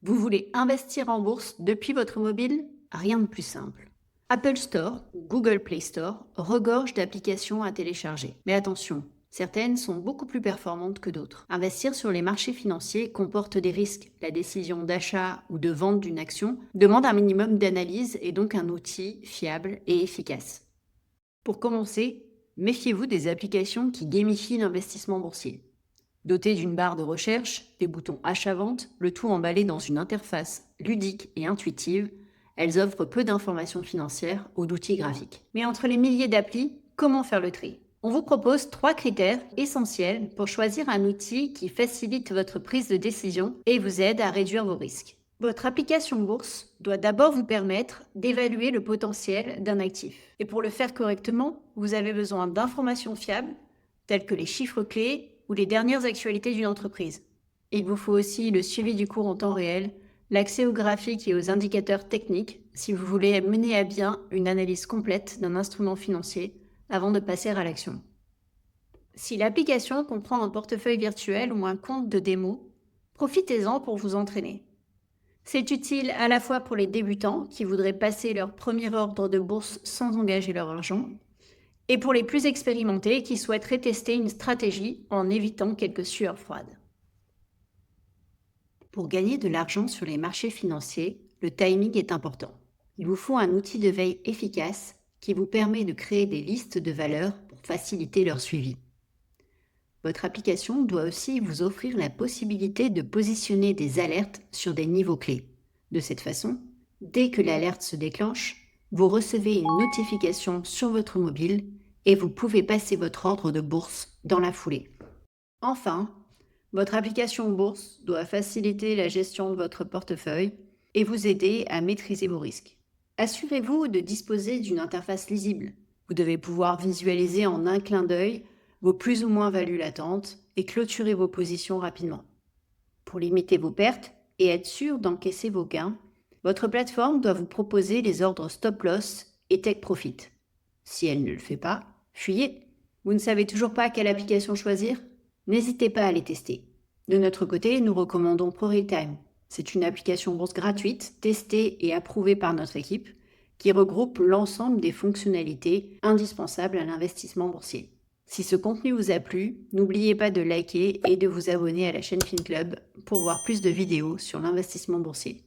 Vous voulez investir en bourse depuis votre mobile? Rien de plus simple. Apple Store ou Google Play Store regorge d'applications à télécharger. Mais attention, certaines sont beaucoup plus performantes que d'autres. Investir sur les marchés financiers comporte des risques. La décision d'achat ou de vente d'une action demande un minimum d'analyse et donc un outil fiable et efficace. Pour commencer, méfiez-vous des applications qui gamifient l'investissement boursier. Dotées d'une barre de recherche, des boutons achat-vente, le tout emballé dans une interface ludique et intuitive, elles offrent peu d'informations financières ou d'outils graphiques. Mais entre les milliers d'applis, comment faire le tri? On vous propose 3 critères essentiels pour choisir un outil qui facilite votre prise de décision et vous aide à réduire vos risques. Votre application bourse doit d'abord vous permettre d'évaluer le potentiel d'un actif. Et pour le faire correctement, vous avez besoin d'informations fiables, telles que les chiffres clés ou les dernières actualités d'une entreprise. Il vous faut aussi le suivi du cours en temps réel, l'accès aux graphiques et aux indicateurs techniques si vous voulez mener à bien une analyse complète d'un instrument financier avant de passer à l'action. Si l'application comprend un portefeuille virtuel ou un compte de démo, profitez-en pour vous entraîner. C'est utile à la fois pour les débutants qui voudraient passer leur premier ordre de bourse sans engager leur argent, et pour les plus expérimentés qui souhaiteraient tester une stratégie en évitant quelques sueurs froides. Pour gagner de l'argent sur les marchés financiers, le timing est important. Il vous faut un outil de veille efficace qui vous permet de créer des listes de valeurs pour faciliter leur suivi. Votre application doit aussi vous offrir la possibilité de positionner des alertes sur des niveaux clés. De cette façon, dès que l'alerte se déclenche, vous recevez une notification sur votre mobile et vous pouvez passer votre ordre de bourse dans la foulée. Enfin, votre application bourse doit faciliter la gestion de votre portefeuille et vous aider à maîtriser vos risques. Assurez-vous de disposer d'une interface lisible. Vous devez pouvoir visualiser en un clin d'œil vos plus ou moins values latentes et clôturer vos positions rapidement. Pour limiter vos pertes et être sûr d'encaisser vos gains, votre plateforme doit vous proposer les ordres stop loss et take profit. Si elle ne le fait pas, fuyez. Vous ne savez toujours pas quelle application choisir? N'hésitez pas à les tester. De notre côté, nous recommandons ProRealTime. C'est une application bourse gratuite, testée et approuvée par notre équipe, qui regroupe l'ensemble des fonctionnalités indispensables à l'investissement boursier. Si ce contenu vous a plu, n'oubliez pas de liker et de vous abonner à la chaîne FinClub pour voir plus de vidéos sur l'investissement boursier.